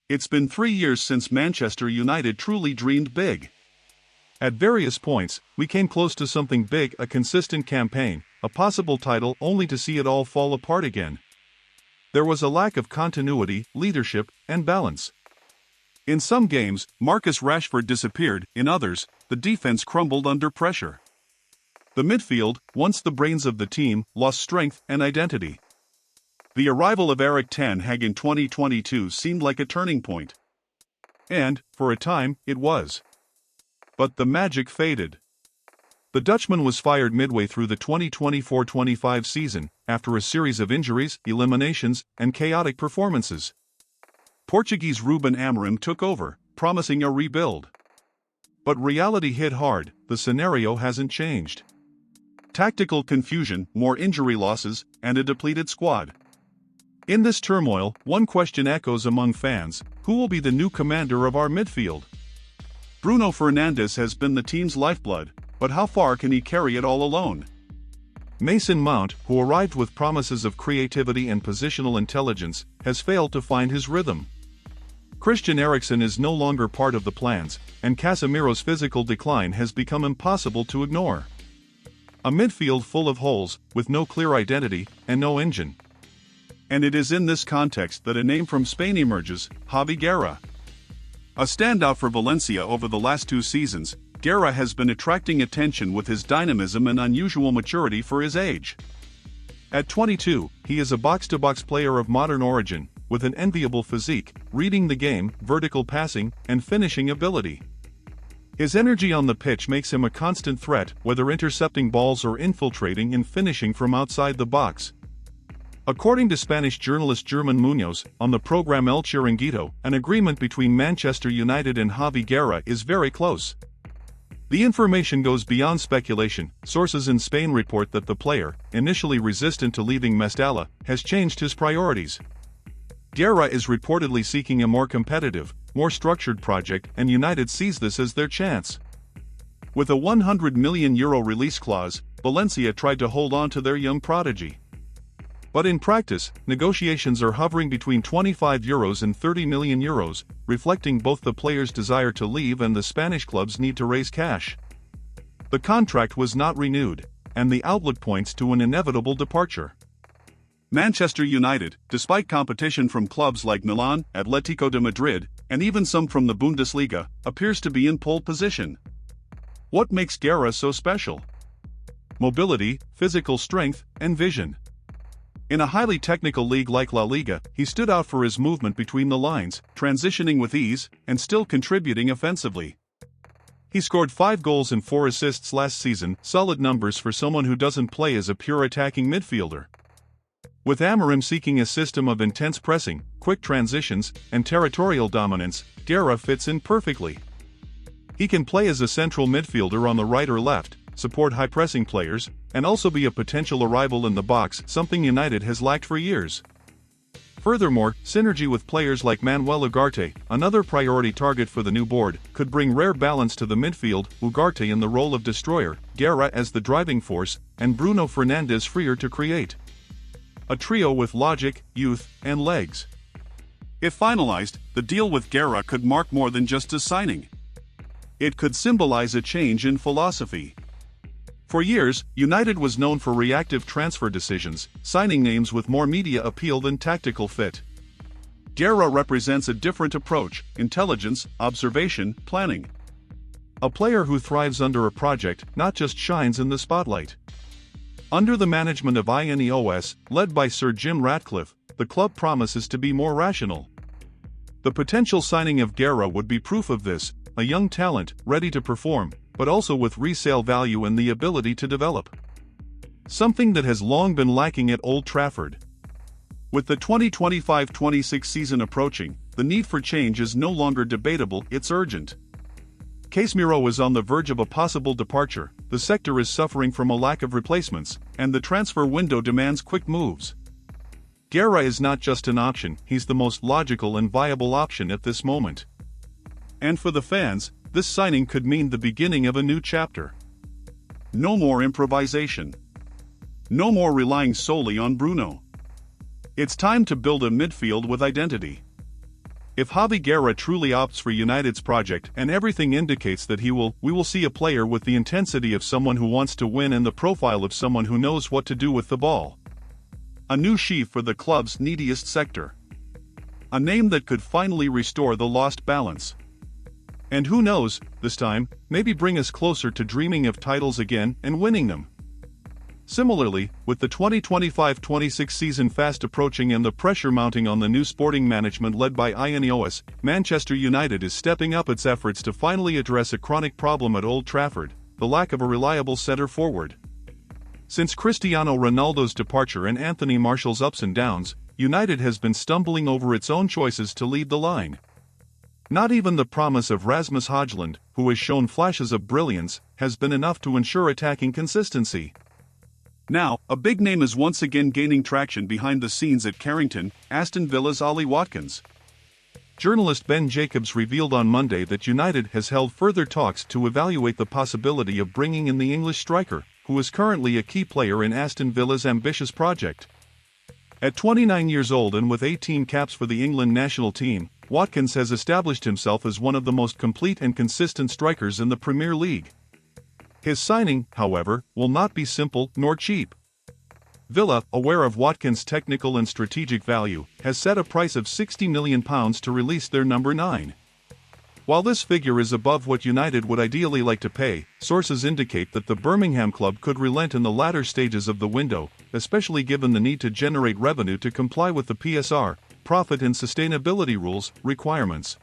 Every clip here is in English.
It's been 3 years since Manchester United truly dreamed big. At various points, we came close to something big, a consistent campaign, a possible title, only to see it all fall apart again. There was a lack of continuity, leadership, and balance. In some games, Marcus Rashford disappeared, in others, the defense crumbled under pressure. The midfield, once the brains of the team, lost strength and identity. The arrival of Erik ten Hag in 2022 seemed like a turning point. And, for a time, it was. But the magic faded. The Dutchman was fired midway through the 2024-25 season, after a series of injuries, eliminations, and chaotic performances. Portuguese Ruben Amorim took over, promising a rebuild. But reality hit hard. The scenario hasn't changed. Tactical confusion, more injury losses, and a depleted squad. In this turmoil, one question echoes among fans: who will be the new commander of our midfield? Bruno Fernandes has been the team's lifeblood, but how far can he carry it all alone? Mason Mount, who arrived with promises of creativity and positional intelligence, has failed to find his rhythm. Christian Eriksen is no longer part of the plans, and Casemiro's physical decline has become impossible to ignore. A midfield full of holes, with no clear identity, and no engine. And it is in this context that a name from Spain emerges: Javi Guerra. A standout for Valencia over the last 2 seasons, Guerra has been attracting attention with his dynamism and unusual maturity for his age. At 22, he is a box-to-box player of modern origin, with an enviable physique, reading the game, vertical passing, and finishing ability. His energy on the pitch makes him a constant threat, whether intercepting balls or infiltrating and finishing from outside the box. According to Spanish journalist German Munoz, on the program El Chiringuito, an agreement between Manchester United and Javi Guerra is very close. The information goes beyond speculation. Sources in Spain report that the player, initially resistant to leaving Mestalla, has changed his priorities. Guerra is reportedly seeking a more competitive, more structured project, and United sees this as their chance. With a €100 million release clause, Valencia tried to hold on to their young prodigy. But in practice, negotiations are hovering between €25 and €30 million, reflecting both the player's desire to leave and the Spanish club's need to raise cash. The contract was not renewed, and the outlook points to an inevitable departure. Manchester United, despite competition from clubs like Milan, Atletico de Madrid, and even some from the Bundesliga, appears to be in pole position. What makes Guerra so special? Mobility, physical strength, and vision. In a highly technical league like La Liga, he stood out for his movement between the lines, transitioning with ease, and still contributing offensively. He scored 5 goals and 4 assists last season, solid numbers for someone who doesn't play as a pure attacking midfielder. With Amorim seeking a system of intense pressing, quick transitions, and territorial dominance, Guerra fits in perfectly. He can play as a central midfielder on the right or left, support high-pressing players, and also be a potential arrival in the box, something United has lacked for years. Furthermore, synergy with players like Manuel Ugarte, another priority target for the new board, could bring rare balance to the midfield, Ugarte in the role of destroyer, Guerra as the driving force, and Bruno Fernandes freer to create. A trio with logic, youth, and legs. If finalized, the deal with Guerra could mark more than just a signing. It could symbolize a change in philosophy. For years, United was known for reactive transfer decisions, signing names with more media appeal than tactical fit. Guerra represents a different approach: intelligence, observation, planning. A player who thrives under a project, not just shines in the spotlight. Under the management of INEOS, led by Sir Jim Ratcliffe, the club promises to be more rational. The potential signing of Guerra would be proof of this: a young talent, ready to perform, but also with resale value and the ability to develop. Something that has long been lacking at Old Trafford. With the 2025-26 season approaching, the need for change is no longer debatable, it's urgent. Casemiro is on the verge of a possible departure, the sector is suffering from a lack of replacements, and the transfer window demands quick moves. Guerra is not just an option, he's the most logical and viable option at this moment. And for the fans, this signing could mean the beginning of a new chapter. No more improvisation. No more relying solely on Bruno. It's time to build a midfield with identity. If Javi Guerra truly opts for United's project, and everything indicates that we will see a player with the intensity of someone who wants to win and the profile of someone who knows what to do with the ball. A new chief for the club's neediest sector. A name that could finally restore the lost balance. And who knows, this time, maybe bring us closer to dreaming of titles again and winning them. Similarly, with the 2025-26 season fast approaching and the pressure mounting on the new sporting management led by Ineos, Manchester United is stepping up its efforts to finally address a chronic problem at Old Trafford, the lack of a reliable centre forward. Since Cristiano Ronaldo's departure and Anthony Martial's ups and downs, United has been stumbling over its own choices to lead the line. Not even the promise of Rasmus Højlund, who has shown flashes of brilliance, has been enough to ensure attacking consistency. Now, a big name is once again gaining traction behind the scenes at Carrington, Aston Villa's Ollie Watkins. Journalist Ben Jacobs revealed on Monday that United has held further talks to evaluate the possibility of bringing in the English striker, who is currently a key player in Aston Villa's ambitious project. At 29 years old and with 18 caps for the England national team, Watkins has established himself as one of the most complete and consistent strikers in the Premier League. His signing, however, will not be simple nor cheap. Villa, aware of Watkins' technical and strategic value, has set a price of £60 million to release their number 9. While this figure is above what United would ideally like to pay, sources indicate that the Birmingham club could relent in the latter stages of the window, especially given the need to generate revenue to comply with the PSR, profit and sustainability rules, requirements.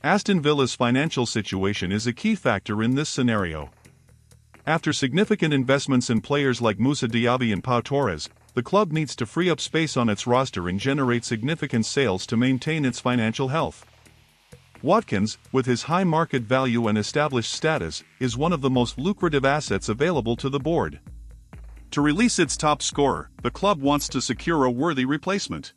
Aston Villa's financial situation is a key factor in this scenario. After significant investments in players like Moussa Diaby and Pau Torres, the club needs to free up space on its roster and generate significant sales to maintain its financial health. Watkins, with his high market value and established status, is one of the most lucrative assets available to the board. To release its top scorer, the club wants to secure a worthy replacement.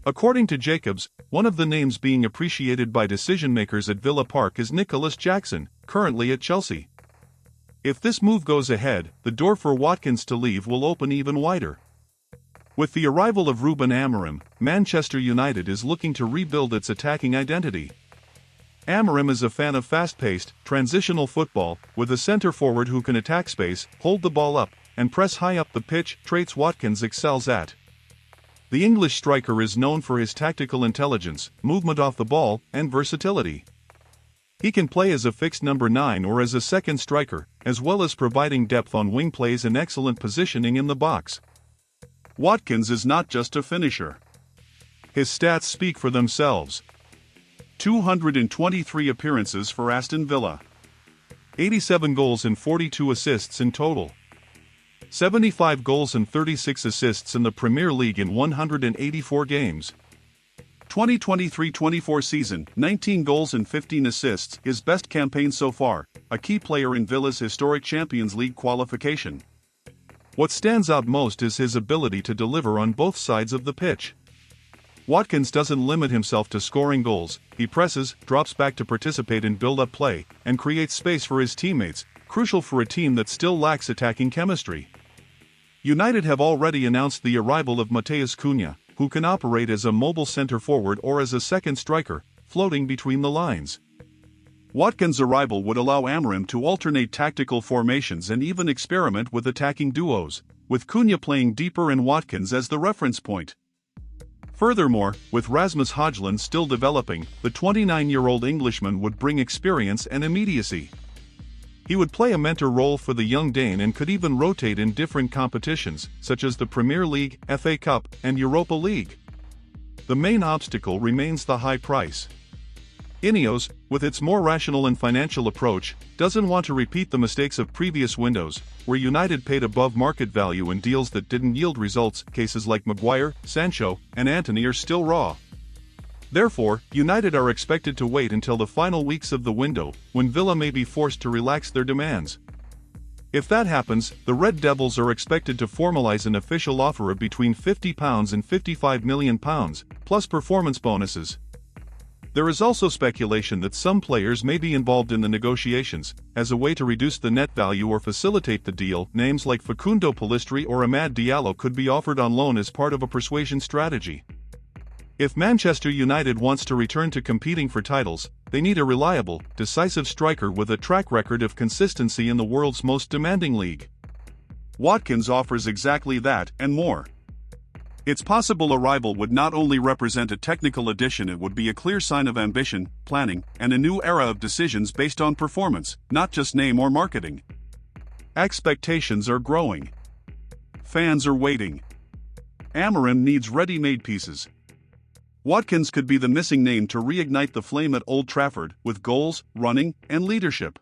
According to Jacobs, one of the names being appreciated by decision-makers at Villa Park is Nicholas Jackson, currently at Chelsea. If this move goes ahead, the door for Watkins to leave will open even wider. With the arrival of Ruben Amorim, Manchester United is looking to rebuild its attacking identity. Amorim is a fan of fast-paced, transitional football, with a centre-forward who can attack space, hold the ball up, and press high up the pitch, traits Watkins excels at. The English striker is known for his tactical intelligence, movement off the ball, and versatility. He can play as a fixed number 9 or as a second striker, as well as providing depth on wing plays and excellent positioning in the box. Watkins is not just a finisher. His stats speak for themselves. 223 appearances for Aston Villa. 87 goals and 42 assists in total. 75 goals and 36 assists in the Premier League in 184 games. 2023-24 season, 19 goals and 15 assists, his best campaign so far, a key player in Villa's historic Champions League qualification. What stands out most is his ability to deliver on both sides of the pitch. Watkins doesn't limit himself to scoring goals, he presses, drops back to participate in build-up play, and creates space for his teammates, crucial for a team that still lacks attacking chemistry. United have already announced the arrival of Matheus Cunha, who can operate as a mobile centre-forward or as a second striker, floating between the lines. Watkins' arrival would allow Amorim to alternate tactical formations and even experiment with attacking duos, with Cunha playing deeper and Watkins as the reference point. Furthermore, with Rasmus Højlund still developing, the 29-year-old Englishman would bring experience and immediacy. He would play a mentor role for the young Dane and could even rotate in different competitions, such as the Premier League, FA Cup, and Europa League. The main obstacle remains the high price. Ineos, with its more rational and financial approach, doesn't want to repeat the mistakes of previous windows, where United paid above market value in deals that didn't yield results. Cases like Maguire, Sancho, and Antony are still raw. Therefore, United are expected to wait until the final weeks of the window, when Villa may be forced to relax their demands. If that happens, the Red Devils are expected to formalise an official offer of between £50 and £55 million, plus performance bonuses. There is also speculation that some players may be involved in the negotiations, as a way to reduce the net value or facilitate the deal. Names like Facundo Pellistri or Amad Diallo could be offered on loan as part of a persuasion strategy. If Manchester United wants to return to competing for titles, they need a reliable, decisive striker with a track record of consistency in the world's most demanding league. Watkins offers exactly that and more. Its possible arrival would not only represent a technical addition, it would be a clear sign of ambition, planning, and a new era of decisions based on performance, not just name or marketing. Expectations are growing. Fans are waiting. Avram needs ready-made pieces. Watkins could be the missing name to reignite the flame at Old Trafford, with goals, running, and leadership.